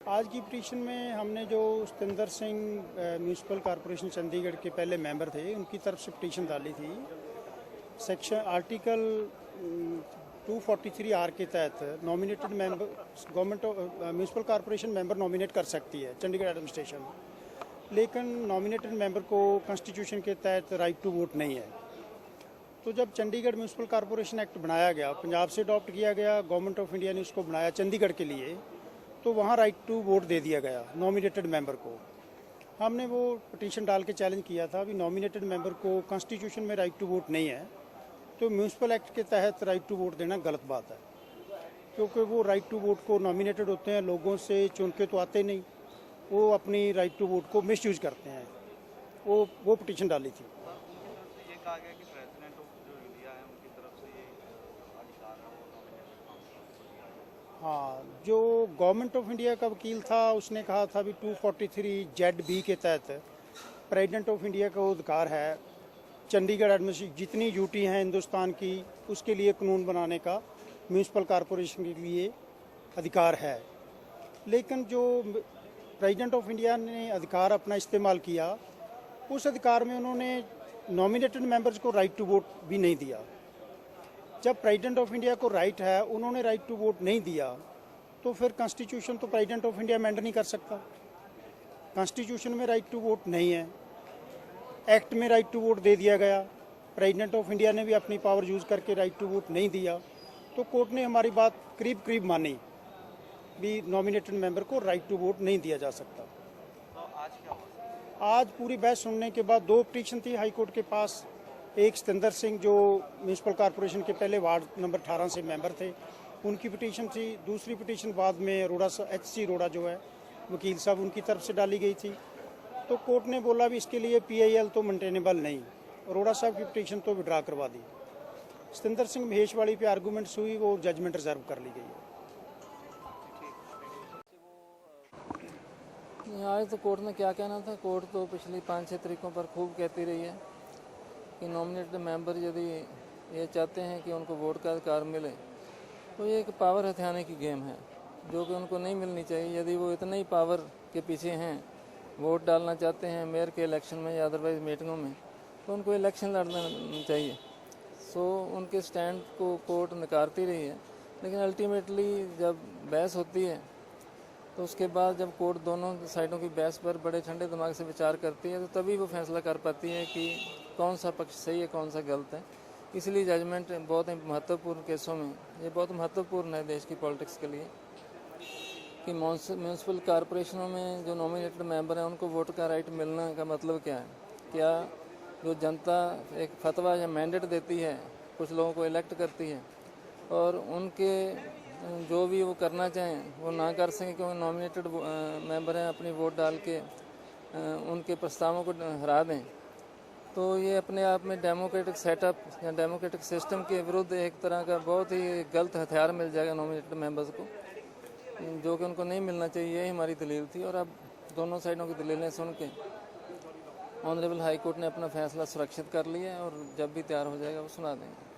आज की पिटीशन में हमने जो सतिंदर सिंह म्यूनसिपल कॉरपोरेशन चंडीगढ़ के पहले मेंबर थे, उनकी तरफ से पिटीशन डाली थी। सेक्शन आर्टिकल 243 आर के तहत nominated member government municipal corporation member nominate कर सकती है चंडीगढ़ एडमिनिस्ट्रेशन, लेकिन नॉमिनेटेड मेंबर को कॉन्स्टिट्यूशन के तहत राइट टू वोट नहीं है। तो जब चंडीगढ़ म्यूनसिपल कॉरपोरेशन एक्ट बनाया गया, पंजाब से अडॉप्ट किया गया, गवर्नमेंट ऑफ इंडिया ने उसको बनाया चंडीगढ़ के लिए, तो वहाँ राइट टू वोट दे दिया गया नॉमिनेटेड मेंबर को। हमने वो पिटीशन डाल के चैलेंज किया था, अभी नॉमिनेटेड मेंबर को कॉन्स्टिट्यूशन में राइट टू वोट नहीं है, तो म्यूनसिपल एक्ट के तहत राइट टू वोट देना गलत बात है, क्योंकि वो राइट टू वोट को नॉमिनेटेड होते हैं, लोगों से चुन के तो आते नहीं, वो अपनी राइट टू वोट को मिसयूज करते हैं। वो पिटीशन डाली थी। ये कहा गया कि प्रेसिडेंट ऑफ जो इंडिया है उनकी तरफ से ये अधिकार है वो नॉमिनेटेड। हाँ, जो गवर्नमेंट ऑफ इंडिया का वकील था उसने कहा था भी 243 ZB के तहत प्रेसिडेंट ऑफ इंडिया का अधिकार है चंडीगढ़ एडमिनिस्ट्रेशन जितनी ड्यूटी हैं हिंदुस्तान की उसके लिए कानून बनाने का म्यूनसिपल कॉरपोरेशन के लिए अधिकार है। लेकिन जो प्रेसिडेंट ऑफ इंडिया ने अधिकार अपना इस्तेमाल किया, उस अधिकार में उन्होंने नॉमिनेटेड मेंबर्स को राइट टू वोट भी नहीं दिया। जब प्रेसिडेंट ऑफ इंडिया को राइट है, उन्होंने राइट टू वोट नहीं दिया, तो फिर कॉन्स्टिट्यूशन तो प्रेसिडेंट ऑफ इंडिया अमेंड नहीं कर सकता। कॉन्स्टिट्यूशन में राइट टू वोट नहीं है, एक्ट में राइट टू वोट दे दिया गया, प्रेसिडेंट ऑफ इंडिया ने भी अपनी पावर यूज़ करके राइट टू वोट नहीं दिया, तो कोर्ट ने हमारी बात करीब करीब मानी भी नॉमिनेटेड मेंबर को राइट टू वोट नहीं दिया जा सकता। तो आज क्या हुआ? आज पूरी बहस सुनने के बाद दो पिटीशन थी हाई कोर्ट के पास। एक सतिंदर सिंह जो म्यूनसिपल कॉरपोरेशन के पहले वार्ड नंबर 18 से मेंबर थे, उनकी पिटीशन थी। दूसरी पिटीशन बाद में अरोड़ा HC अरोड़ा जो है वकील साहब, उनकी तरफ से डाली गई थी। तो कोर्ट ने बोला भी इसके लिए PIL तो मेंटेनेबल नहीं, अरोड़ा साहब की पिटीशन तो विड्रा करवा दी। सतिंदर सिंह महेशवाड़ी पे आर्गूमेंट्स हुई, वो जजमेंट रिजर्व कर ली गई है। आज तो कोर्ट ने क्या कहना था, कोर्ट तो पिछली 5-6 तरीकों पर खूब कहती रही है कि नॉमिनेटेड मेंबर यदि ये चाहते हैं कि उनको वोट का अधिकार मिले, तो ये एक पावर हथियाने की गेम है जो कि उनको नहीं मिलनी चाहिए। यदि वो इतने ही पावर के पीछे हैं, वोट डालना चाहते हैं मेयर के इलेक्शन में या अदरवाइज मीटिंगों में, तो उनको इलेक्शन लड़ना चाहिए। सो उनके स्टैंड को कोर्ट नकारती रही है, लेकिन अल्टीमेटली जब बहस होती है तो उसके बाद जब कोर्ट दोनों साइडों की बहस पर बड़े ठंडे दिमाग से विचार करती है, तो तभी वो फैसला कर पाती है कि कौन सा पक्ष सही है, कौन सा गलत है। इसलिए जजमेंट बहुत ही महत्वपूर्ण केसों में ये बहुत महत्वपूर्ण है देश की पॉलिटिक्स के लिए कि म्यूनसिपल कॉरपोरेशनों में जो नॉमिनेटेड मेंबर हैं उनको वोट का राइट मिलने का मतलब क्या है। क्या जो जनता एक फतवा या मैंडेट देती है, कुछ लोगों को इलेक्ट करती है, और उनके जो भी वो करना चाहें वो ना कर सकें क्योंकि नॉमिनेटेड मेंबर हैं, अपनी वोट डाल के उनके प्रस्तावों को हरा दें, तो ये अपने आप में डेमोक्रेटिक सेटअप या डेमोक्रेटिक सिस्टम के विरुद्ध एक तरह का बहुत ही गलत हथियार मिल जाएगा नॉमिनेटेड मेंबर्स को, जो कि उनको नहीं मिलना चाहिए। यही हमारी दलील थी, और अब दोनों साइडों की दलीलें सुन के ऑनरेबल हाई कोर्ट ने अपना फैसला सुरक्षित कर लिया है और जब भी तैयार हो जाएगा वो सुना देंगे।